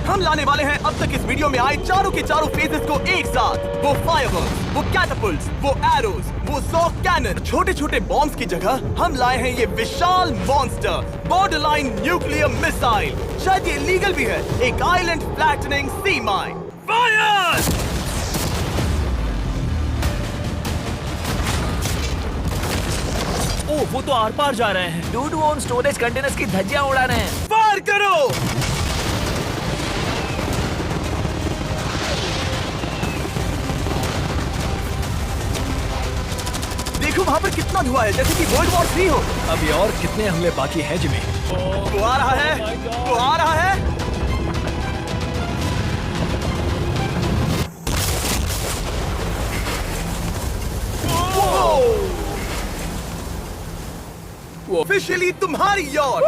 हम लाने वाले हैं अब तक इस वीडियो में आए चारों के चारों फेजेस को एक साथ। वो फायरवर्क्स, वो कैटापल्ट्स, वो एरोज, वो ज़ॉक कैनन, छोटे छोटे बॉम्ब्स की जगह हम लाए हैं ये विशाल मॉन्स्टर बॉर्डरलाइन न्यूक्लियर मिसाइल। शायद ये इलीगल भी है, एक आइलैंड फ्लैटनिंग सी माइन। फायर! ओह, वो तो आर पार जा रहे हैं। डूड वो उन स्टोरेज कंटेनर्स की धज्जियां उड़ा रहे हैं। फायर करो! देखो वहाँ पर कितना धुआं है, जैसे कि वर्ल्ड वॉर 3 हो। अभी और कितने हमले बाकी हैं जिमी? वो आ रहा है, वो आ रहा है। वो ऑफिशियली तुम्हारी यॉट।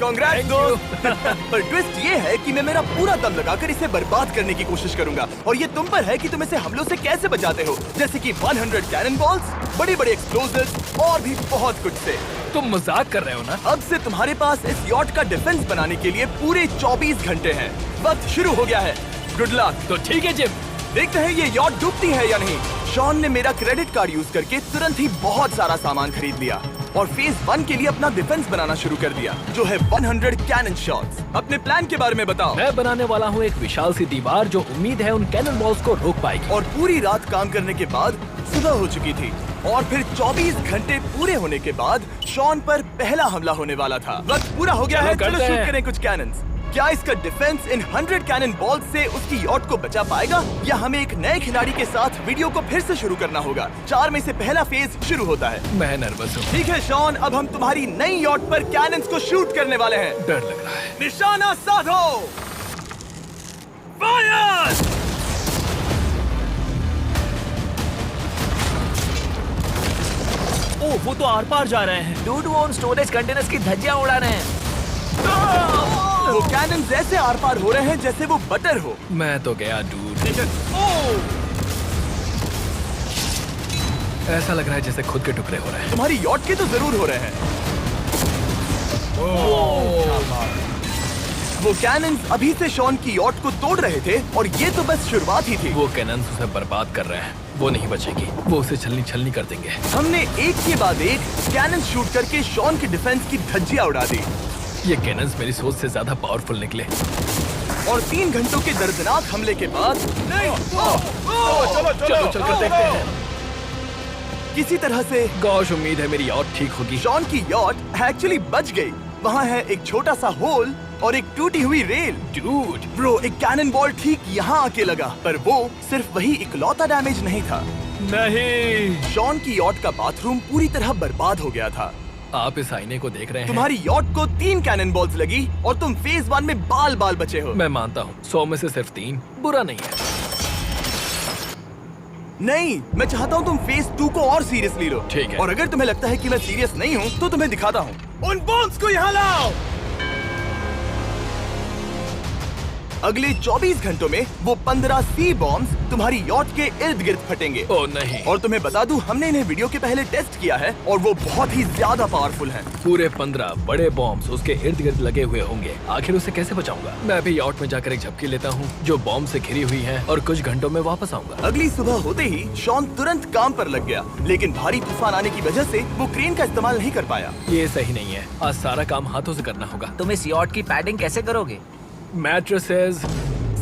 कांग्रेट्स दोस्त। पर ट्विस्ट ये है कि मैं मेरा पूरा दम लगाकर इसे बर्बाद करने की कोशिश करूंगा और ये तुम पर है कि तुम इसे हमलों से कैसे बचाते हो, जैसे कि 100 कैनन बॉल्स, बड़े बड़े एक्सप्लोजिव्स और भी बहुत कुछ से। तुम मजाक कर रहे हो ना? अब से तुम्हारे पास इस यॉट का डिफेंस बनाने के लिए पूरे 24 घंटे हैं। वक्त शुरू हो गया है। Good luck. तो ठीक है जिम, देखते हैं ये यॉट डूबती है या नहीं। शॉन ने मेरा क्रेडिट कार्ड यूज करके तुरंत ही बहुत सारा सामान खरीद लिया और फेज 1 के लिए अपना डिफेंस बनाना शुरू कर दिया, जो है 100 कैनन शॉट्स। अपने प्लान के बारे में बताओ। मैं बनाने वाला हूँ एक विशाल सी दीवार जो उम्मीद है उन कैनन बॉल्स को रोक पाएगी। और पूरी रात काम करने के बाद सुबह हो चुकी थी और फिर 24 घंटे पूरे होने के बाद शॉन पर पहला हमला होने वाला था। वक्त पूरा हो गया है, चलो शूट करें कुछ कैनन्स। क्या इसका डिफेंस इन 100 कैनन बॉल्स से उसकी यॉट को बचा पाएगा या हमें एक नए खिलाड़ी के साथ वीडियो को फिर से शुरू करना होगा? 4 में से पहला फेज शुरू होता है। मैं नर्वस हूँ। ठीक है शॉन, अब हम तुम्हारी नई यॉट पर कैनन्स को शूट करने वाले हैं। डर लग रहा है। निशाना साधो। फायर! ओह, वो तो आर पार जा रहे हैं। डूड वो उन स्टोरेज कंटेनर्स की धज्जियां उड़ा रहे हैं। वो कैनन ऐसे आर पार हो रहे हैं जैसे वो बटर हो। मैं तो गया डूड। ऐसा लग रहा है जैसे खुद के टुकड़े हो रहे हैं। तुम्हारी यॉट के तो जरूर हो रहे हैं। वो कैनन अभी से शॉन की यॉट को तोड़ रहे थे और ये तो बस शुरुआत ही थी। वो कैनन उसे बर्बाद कर रहे हैं। वो नहीं बचेगी, वो उसे छलनी छलनी कर देंगे। हमने एक के बाद एक कैनन शूट करके शॉन के डिफेंस की धज्जियां उड़ा दी। ये कैनन्स मेरी सोच से ज्यादा पावरफुल निकले। और 3 घंटों के दर्दनाक हमले के बाद चलो चलकर देखते हैं। किसी तरह से गॉश, उम्मीद है मेरी यॉट ठीक होगी। शॉन की यॉट एक्चुअली बच गई। वहाँ है एक छोटा सा होल और एक टूटी हुई रेल। डूड, ब्रो, एक कैनन बॉल ठीक यहाँ आके लगा, पर वो सिर्फ वही इकलौता डैमेज नहीं था। नहीं। शॉन की यॉट का बाथरूम पूरी तरह बर्बाद हो गया था। आप इस आईने को देख रहे हैं? तुम्हारी यॉट को 3 कैनन बॉल्स लगी और तुम फेज 1 में बाल बाल बचे हो। मैं मानता हूँ 100 में से सिर्फ 3 बुरा नहीं है। नहीं, मैं चाहता हूँ तुम फेज 2 को और सीरियसली लो। ठीक है। और अगर तुम्हें लगता है कि मैं सीरियस नहीं हूँ तो तुम्हें दिखाता हूँ। उन बॉम्ब्स को यहाँ लाओ। अगले 24 घंटों में वो 15 सी बॉम्ब्स तुम्हारी यॉट के इर्द गिर्द फटेंगे। ओह नहीं। और तुम्हें बता दूं, हमने इन्हें वीडियो के पहले टेस्ट किया है और वो बहुत ही ज्यादा पावरफुल हैं। पूरे 15 बड़े बॉम्ब्स उसके इर्द गिर्द लगे हुए होंगे। आखिर उसे कैसे बचाऊंगा? मैं भी यॉट में जाकर एक झपकी लेता हूँ जो बॉम्ब से घिरी हुई है और कुछ घंटों में वापस आऊंगा। अगली सुबह होते ही शॉन तुरंत काम पर लग गया, लेकिन भारी तूफान आने की वजह से वो क्रेन का इस्तेमाल नहीं कर पाया। ये सही नहीं है। आज सारा काम हाथों से करना होगा। तुम इस यॉट की पैडिंग कैसे करोगे? मैट्रेसेस।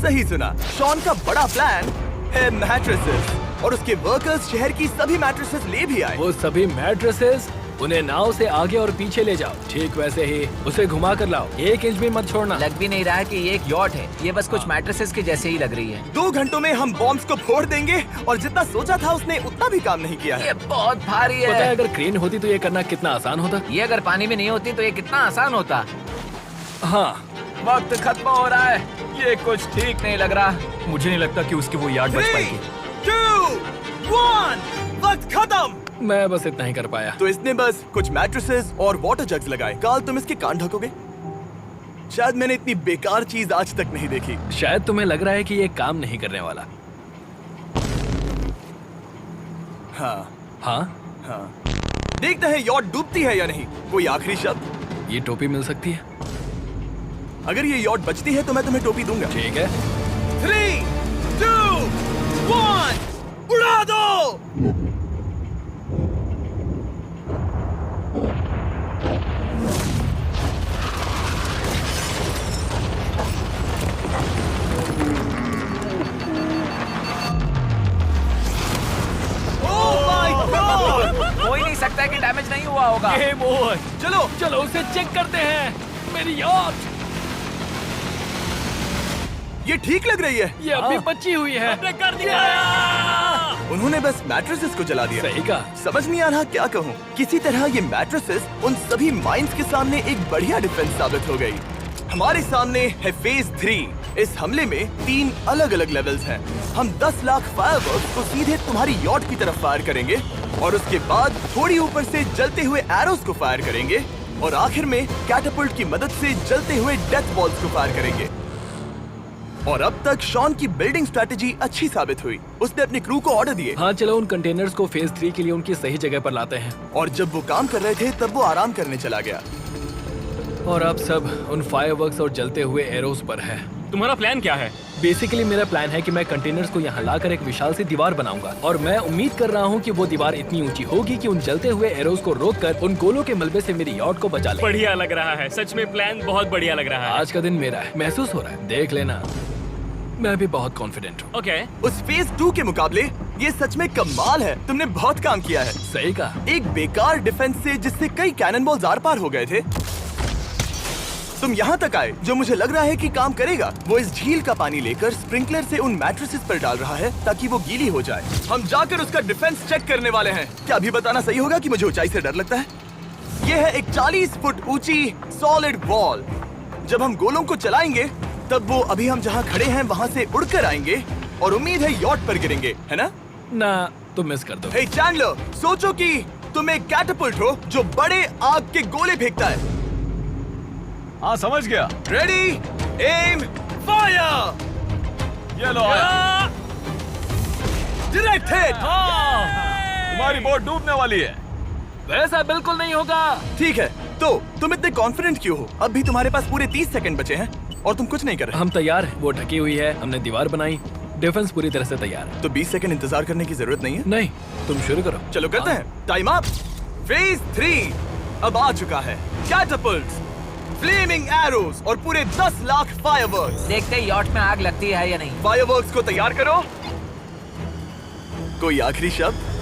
सही सुना, शॉन का बड़ा प्लान है मैट्रेसेस और उसके वर्कर्स शहर की सभी मैट्रेसेस ले भी आए। वो सभी मैट्रेसेस उन्हें नाव से आगे और पीछे ले जाओ। ठीक वैसे ही उसे घुमा कर लाओ। 1 इंच भी मत छोड़ना। लग भी नहीं रहा है कि ये एक यॉट है। ये बस कुछ मैट्रेसेस के जैसे ही लग रही है। 2 घंटों में हम बॉम्ब्स को फोड़ देंगे और जितना सोचा था उसने उतना भी काम नहीं किया है। ये बहुत भारी पता है है। अगर क्रेन होती तो ये करना कितना आसान होता। ये अगर पानी में नहीं होती तो ये कितना आसान होता। हाँ, वक्त खत्म हो रहा है। ये कुछ ठीक नहीं लग रहा। मुझे नहीं लगता कि उसकी वो याद बच 3, पाएगी। 2, 1, वक्त खत्म। मैं बस इतना ही कर पाया। तो इसने बस कुछ मैट्रेसेस और वाटर जग्स लगाए। काल, तुम इसके कान ढकोगे? शायद मैंने इतनी बेकार चीज आज तक नहीं देखी। शायद तुम्हें लग रहा है कि ये काम नहीं करने वाला। हाँ हाँ, हाँ, देखते हैं यॉट डूबती है या नहीं। कोई आखिरी शब्द? ये टोपी मिल सकती है? अगर ये यॉट बचती है तो मैं तुम्हें टोपी दूंगा। ठीक है। 3, 2, 1 उड़ा दो। हो ही नहीं सकता है कि डैमेज नहीं हुआ होगा। Game over. चलो चलो उसे चेक करते हैं। मेरी यॉट ये ठीक लग रही है। ये अभी बची हुई है। हमने कर दिया। उन्होंने बस मैट्रेसेस को जला दिया। सही कहा। समझ नहीं आ रहा क्या कहूँ। किसी तरह ये मैट्रेसेस उन सभी माइंस के सामने एक बढ़िया डिफेंस साबित हो गई। हमारे सामने है फेज 3। इस हमले में 3 अलग अलग लेवल्स हैं। हम 10 लाख फायरवर्क्स को सीधे तुम्हारी यॉट की तरफ फायर करेंगे और उसके बाद थोड़ी ऊपर से जलते हुए एरोस को फायर करेंगे और आखिर में कैटापल्ट की मदद से जलते हुए डेथ बॉल्स को फायर करेंगे। और अब तक शॉन की बिल्डिंग स्ट्रेटेजी अच्छी साबित हुई। उसने अपनी क्रू को ऑर्डर दिए। हाँ चलो उन कंटेनर्स को फेज 3 के लिए उनकी सही जगह पर लाते हैं। और जब वो काम कर रहे थे तब वो आराम करने चला गया। और अब सब उन फायरवर्क्स और जलते हुए एरोस पर है। तुम्हारा प्लान क्या है? बेसिकली मेरा प्लान है कि मैं कंटेनर्स को यहाँ लाकर एक विशाल सी दीवार बनाऊंगा और मैं उम्मीद कर रहा हूँ कि वो दीवार इतनी ऊंची होगी कि उन जलते हुए एरोस को रोककर उन गोलों के मलबे से मेरी यॉट को बचा ले। बढ़िया लग रहा है, सच में प्लान बहुत बढ़िया लग रहा है। आज का दिन मेरा है, महसूस हो रहा है। देख लेना, मैं भी बहुत कॉन्फिडेंट हूँ। ओके। उस फेज 2 के मुकाबले ये सच में कमाल है। तुमने बहुत काम किया है। सही कहा। एक बेकार डिफेंस से जिससे कई कैनन बॉल्स आर पार हो गए थे, तुम यहाँ तक आए। जो मुझे लग रहा है कि काम करेगा वो इस झील का पानी लेकर स्प्रिंकलर से उन मैट्रेसेस पर डाल रहा है ताकि वो गीली हो जाए। हम जाकर उसका डिफेंस चेक करने वाले हैं। क्या अभी बताना सही होगा कि मुझे ऊंचाई से डर लगता है? ये है एक 40 फुट ऊंची सॉलिड वॉल। जब हम गोलों को चलाएंगे तब वो अभी हम जहाँ खड़े हैं वहाँ से उड़कर आएंगे और उम्मीद है यॉट पर गिरेंगे, है ना? ना तुम मिस कर दो। हे चैंडलर, सोचो कि तुम एक कैटापल्ट हो जो बड़े आग के गोले फेंकता है। हाँ समझ गया। Ready, aim, fire. ये लो आया। Direct hit. तुम्हारी बोट डूबने वाली है। वैसा बिल्कुल नहीं होगा। ठीक है, तो तुम इतने कॉन्फिडेंट क्यों हो? अब भी तुम्हारे पास पूरे 30 सेकंड बचे हैं और तुम कुछ नहीं कर रहे। हम तैयार हैं। वो ढकी हुई है, हमने दीवार बनाई, डिफेंस पूरी तरह से तैयार है। तो 20 सेकंड इंतजार करने की जरूरत नहीं है। नहीं, तुम शुरू करो। चलो करते हैं। Time up. फेज 3 अब आ चुका है। कैटापल्ट्स, फ्लेमिंग एरोस और पूरे 10 लाख फायरवर्क्स। देखते ही यॉट में आग लगती है या नहीं। फायरवर्क्स को तैयार करो। कोई आखिरी शब्द?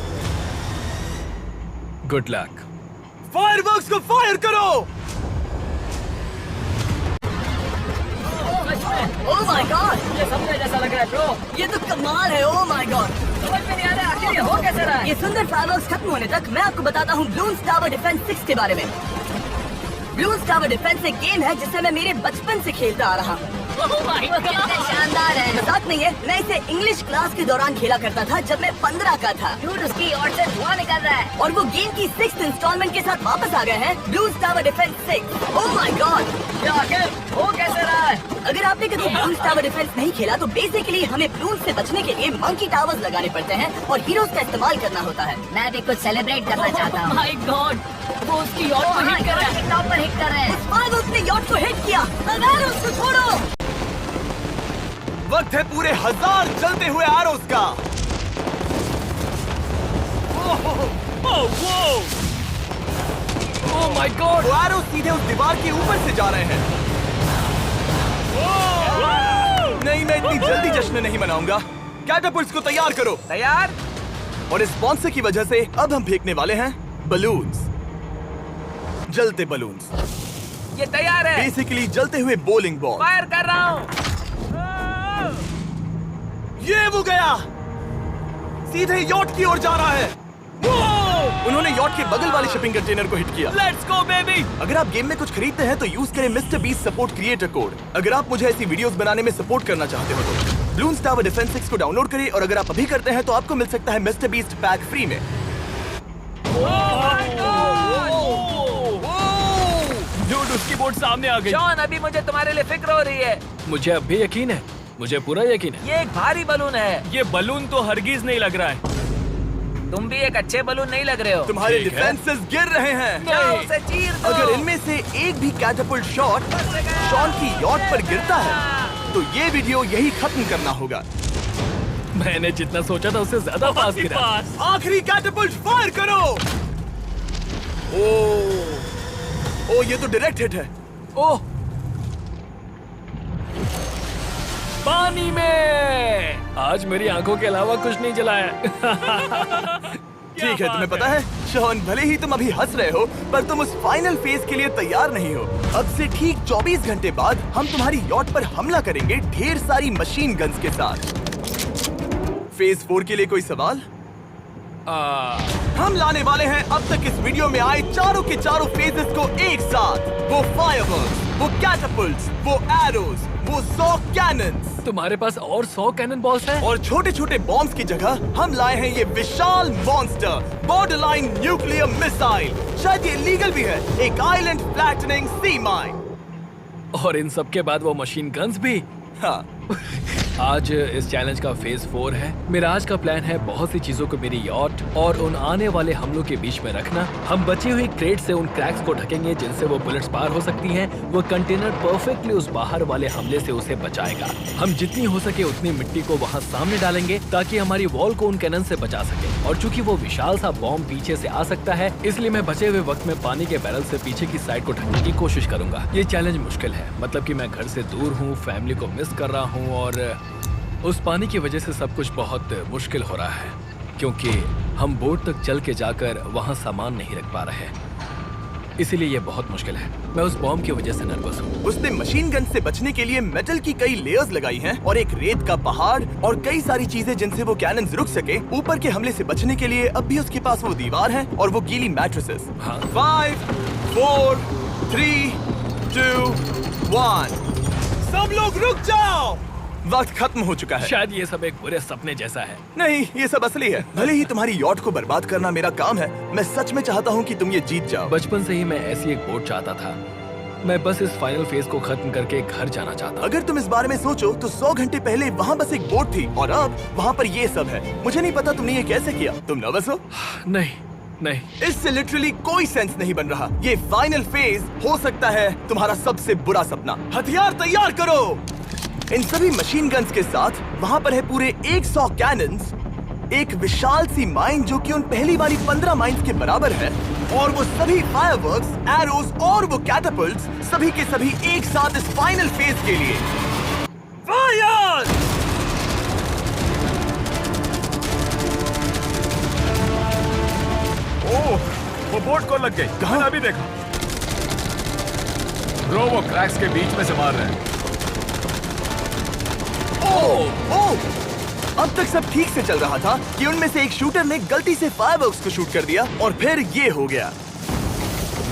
Good luck. फायरवर्क्स को फायर करो। ओह माय गॉड, ये सपने जैसा लग रहा है ब्रो। ये तो कमाल है। ओह माय गॉड, समझ में नहीं आ रहा आखिर ये हो कैसे रहा है। ये सुंदर फायरवर्क्स खत्म होने तक मैं आपको बताता हूँ ब्लून्स टावर डिफेंस 6 के बारे में। ब्लून्स टावर डिफेंस एक गेम है जिसे मैं मेरे बचपन से खेलता आ रहा हूँ। कितना शानदार है। मजाक नहीं है, मैं इसे इंग्लिश क्लास के दौरान खेला करता था जब मैं 15 का था। डूड, उसकी ओर से धुआं निकल रहा है। और वो गेम की 6th इंस्टॉलमेंट के साथ वापस आ गए हैं, balloons tower defence 6। Oh my God, ये आखिर हो कैसे रहा है। अगर आपने कभी ब्लून्स टावर डिफेंस नहीं खेला तो बेसिकली हमें ब्लून्स से बचने के लिए मंकी टावर्स लगाने पड़ते हैं और हीरोज का इस्तेमाल करना होता है। मैं भी कुछ सेलिब्रेट करना चाहता हूँ। माय गॉड, वो उसकी यॉट को हिट कर रहा है। टॉप पर हिट कर रहे हैं। उस फायरवर्क्स ने यॉट को हिट किया। अगर उसको छोड़ो। वक्त है पूरे 1000 जलते हुए एरोस का। ओह माय गॉड, वो एरो सीधे उस दीवार के ऊपर से जा रहे हैं। नहीं, मैं इतनी जल्दी जश्न नहीं मनाऊंगा। कैटापल्ट्स को तैयार करो। तैयार। और इस स्पॉन्सर की वजह से अब हम फेंकने वाले हैं बलून्स, जलते बलून्स। ये तैयार है। बेसिकली जलते हुए बोलिंग बॉल। फायर कर रहा हूँ। ये वो गया, सीधे यॉट की ओर जा रहा है। उन्होंने यॉट के बगल वाले शिपिंग कंटेनर को हिट किया। Let's go baby. अगर आप गेम में कुछ खरीदते हैं तो यूज करें mister beast support creator code. अगर आप मुझे ऐसी वीडियोस बनाने में सपोर्ट करना चाहते हो तो ब्लून्स टावर डिफेंस 6 को डाउनलोड करें और अगर आप अभी करते हैं तो आपको मिल सकता है मिस्टर बीस्ट पैक फ्री में। डूड, उसकी बोट सामने आ गई। जॉन, अभी मुझे तुम्हारे लिए फिक्र हो रही है। मुझे अब भी यकीन है, मुझे पूरा यकीन है। ये एक भारी बलून है। ये बलून तो हरगिज नहीं लग रहा है। तुम भी एक अच्छे बलून नहीं लग रहे हो। तुम्हारे ठीक है। डिफेंसेस गिर रहे हैं। जाओ उसे चीर दो। अगर इनमें से एक भी कैटapult शॉट शॉन की यॉट पर गिरता है तो ये वीडियो यही खत्म करना होगा। मैंने जितना सोचा था उससे ज्यादा पास गिरा। पास। आखिरी कैटapult फायर करो। ओ ये तो डायरेक्ट हिट है। ओह, पानी में। आज मेरी आंखों के अलावा कुछ नहीं जला है। ठीक है, तुम्हें पता है शॉन, भले ही तुम अभी हंस रहे हो पर तुम उस फाइनल फेज के लिए तैयार नहीं हो। अब से ठीक 24 घंटे बाद हम तुम्हारी यॉट पर हमला करेंगे ढेर सारी मशीन गन्स के साथ। फेज 4 के लिए कोई सवाल? हम लाने वाले हैं अब तक इस वीडियो में आए चारों के चारों फेजेस को एक साथ। वो फायरवर्क्स, वो कैटapults, वो एरोज, वो 100 कैनन्स। तुम्हारे पास और 100 कैनन बॉल्स हैं? और छोटे छोटे बॉम्ब्स की जगह हम लाए हैं ये विशाल मॉन्स्टर बॉर्डरलाइन न्यूक्लियर मिसाइल। शायद ये लीगल भी है, एक आइलैंड फ्लैटनिंग सी माइन। और इन सब के बाद वो मशीन गन्स भी। हाँ, आज इस चैलेंज का फेज 4 है। मेरा आज का प्लान है बहुत सी चीजों को मेरी यॉट और उन आने वाले हमलों के बीच में रखना। हम बची हुई क्रेट से उन क्रैक्स को ढकेंगे जिनसे वो बुलेट्स पार हो सकती हैं। वो कंटेनर परफेक्टली उस बाहर वाले हमले से उसे बचाएगा। हम जितनी हो सके उतनी मिट्टी को वहाँ सामने डालेंगे ताकि हमारी वॉल को उन कैनन से बचा सके। और चूंकि वो विशाल सा बॉम्ब पीछे से आ सकता है, इसलिए मैं बचे हुए वक्त में पानी के बैरल से पीछे की साइड को ढकने की कोशिश करूंगा। ये चैलेंज मुश्किल है, मतलब कि मैं घर से दूर हूँ, फैमिली को मिस कर रहा हूँ और उस पानी की वजह से सब कुछ बहुत मुश्किल हो रहा है क्योंकि हम बोट तक चल के जाकर वहाँ सामान नहीं रख पा रहे। इसीलिए ये बहुत मुश्किल है। मैं उस बॉम्ब की वजह से नर्वस हूँ। उसने मशीन गन से बचने के लिए मेटल की कई लेयर्स लगाई हैं और एक रेत का पहाड़ और कई सारी चीजें जिनसे वो कैनन्स रुक सके। ऊपर के हमले से बचने के लिए अब भी उसके पास वो दीवार है और वो गीली मैट्रेसेस। हाँ। 5, 4, 3, 2, 1। सब लोग रुक जाओ, वक्त खत्म हो चुका है। शायद ये सब एक बुरे सपने जैसा है। नहीं, ये सब असली है। भले ही तुम्हारी यॉट को बर्बाद करना मेरा काम है, मैं सच में चाहता हूँ कि तुम ये जीत जाओ। बचपन से ही मैं ऐसी एक बोट चाहता था। मैं बस इस फाइनल फेज को खत्म करके घर जाना चाहता। अगर तुम इस बारे में सोचो तो 100 घंटे पहले वहाँ बस एक बोट थी और अब वहाँ पर ये सब है। मुझे नहीं पता तुमने ये कैसे किया। तुम नर्वस हो? नहीं, इससे लिटरली कोई सेंस नहीं बन रहा। ये फाइनल फेज हो सकता है तुम्हारा सबसे बुरा सपना। हथियार तैयार करो। इन सभी मशीन गन्स के साथ वहाँ पर है पूरे 100 कैनन्स, एक विशाल सी माइन जो कि उन पहली वाली 15 माइंस के बराबर है, और वो सभी फायरवर्क्स, एरोज और वो कैटapults सभी के सभी एक साथ इस फाइनल फेज के लिए। फायर! ओह, वो बोट को लग गई। कहाँ? मैंने अभी देखा। ब्रो, वो क्रैक्स के बीच में से मार रहे हैं। ओह! अब तक सब ठीक से चल रहा था कि उनमें से एक शूटर ने गलती से फायरवर्क्स को शूट कर दिया और फिर ये हो गया।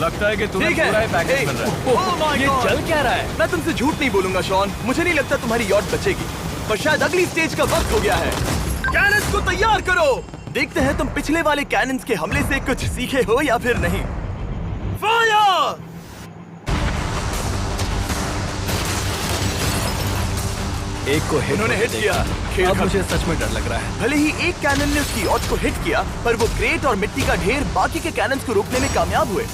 लगता है कि तुम्हें ठीक है। पूरा ही पैकेज मिल रहा है। Oh my ये God! चल क्या रहा है? मैं तुमसे झूठ नहीं बोलूंगा शॉन, मुझे नहीं लगता तुम्हारी यॉट बचेगी, पर शायद अगली स्टेज का वक्त हो गया है। कैनन्स को तैयार करो। देखते हैं तुम पिछले वाले कैनन्स के हमले से कुछ सीखे हो या फिर नहीं। फायर! एक को हिट उन्होंने हिट किया। खेल अब खत्म। मुझे सच में डर लग रहा है। भले ही एक कैनन ने उसकी यॉट को हिट किया, पर वो क्रेट और मिट्टी का ढेर बाकी के कैनन्स को रोकने में कामयाब हुए।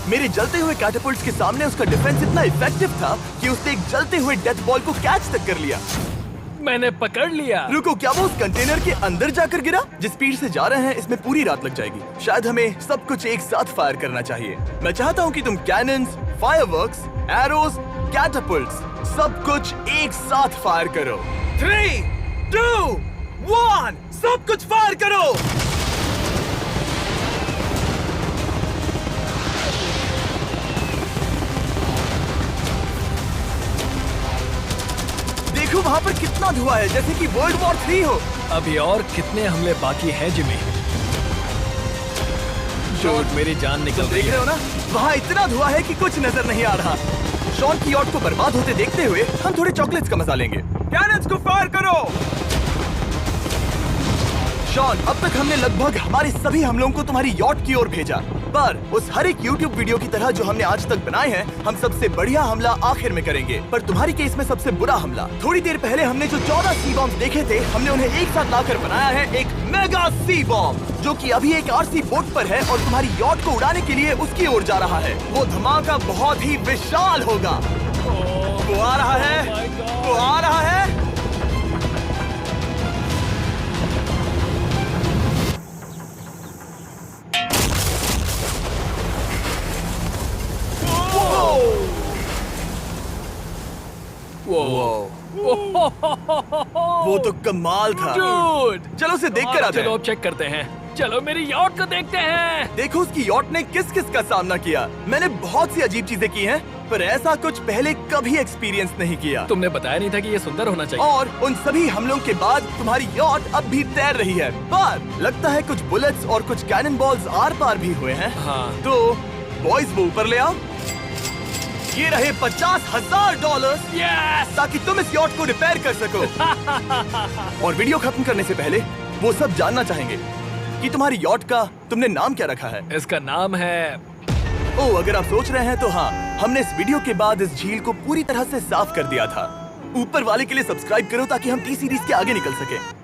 मेरे जलते हुए कैटapults के सामने उसका डिफेंस इतना इफेक्टिव था कि उसने एक जलते हुए डेथ बॉल को कैच तक कर लिया। मैंने पकड़ लिया। रुको, क्या वो उस कंटेनर के अंदर जाकर गिरा? जिस स्पीड से जा रहे हैं इसमें पूरी रात लग जाएगी। शायद हमें सब कुछ एक साथ फायर करना चाहिए। मैं चाहता हूँ कि तुम कैनन्स, फायरवर्क्स, एरोज, कैटapults सब कुछ एक साथ फायर करो। 3, 2, 1, सब कुछ फायर करो। देखो वहाँ पर कितना धुआं है, जैसे कि वर्ल्ड वॉर 3 हो। अभी और कितने हमले बाकी हैं जिमी? शॉट, मेरी जान निकल तुम रही देख रहे है। हो ना, वहाँ इतना धुआं है कि कुछ नजर नहीं आ रहा। शॉन की यॉट को बर्बाद होते देखते हुए हम थोड़े चॉकलेट्स का मजा लेंगे। कैनन्स को फायर करो। शॉन, अब तक हमने लगभग हमारे सभी हमलों को तुम्हारी यॉट की ओर भेजा, पर उस हर एक YouTube वीडियो की तरह जो हमने आज तक बनाए हैं, हम सबसे बढ़िया हमला आखिर में करेंगे। पर तुम्हारी केस में सबसे बुरा हमला। थोड़ी देर पहले हमने जो 14 सी बॉम्ब देखे थे, हमने उन्हें एक साथ लाकर बनाया है एक मेगा सी बॉम्ब, जो कि अभी एक RC बोट पर है और तुम्हारी यॉट को उड़ाने के लिए उसकी ओर जा रहा है। वो धमाका बहुत ही विशाल होगा। वो आ रहा है, वो आ रहा है। वो तो कमाल था। Dude! चलो उसे देख कर आते चलो हैं। अब चेक करते हैं। चलो मेरी यॉट को देखते हैं। देखो उसकी यॉट ने किस किस का सामना किया। मैंने बहुत सी अजीब चीजें की हैं, पर ऐसा कुछ पहले कभी एक्सपीरियंस नहीं किया। तुमने बताया नहीं था कि ये सुंदर होना चाहिए। और उन सभी हमलों के बाद तुम्हारी यॉट अब भी तैर रही है, पर लगता है कुछ बुलेट्स और कुछ कैनन बॉल्स आर पार भी हुए हैं। हाँ। तो बॉयज वो ऊपर ले आओ। ये रहे $50,000 Yes! ताकि तुम इस यॉट को रिपेयर कर सको। और वीडियो खत्म करने से पहले वो सब जानना चाहेंगे कि तुम्हारी यॉट का तुमने नाम क्या रखा है। इसका नाम है ओह, अगर आप सोच रहे हैं तो हाँ, हमने इस वीडियो के बाद इस झील को पूरी तरह से साफ कर दिया था। ऊपर वाले के लिए सब्सक्राइब करो ताकि हम टी सीरीज के आगे निकल सके।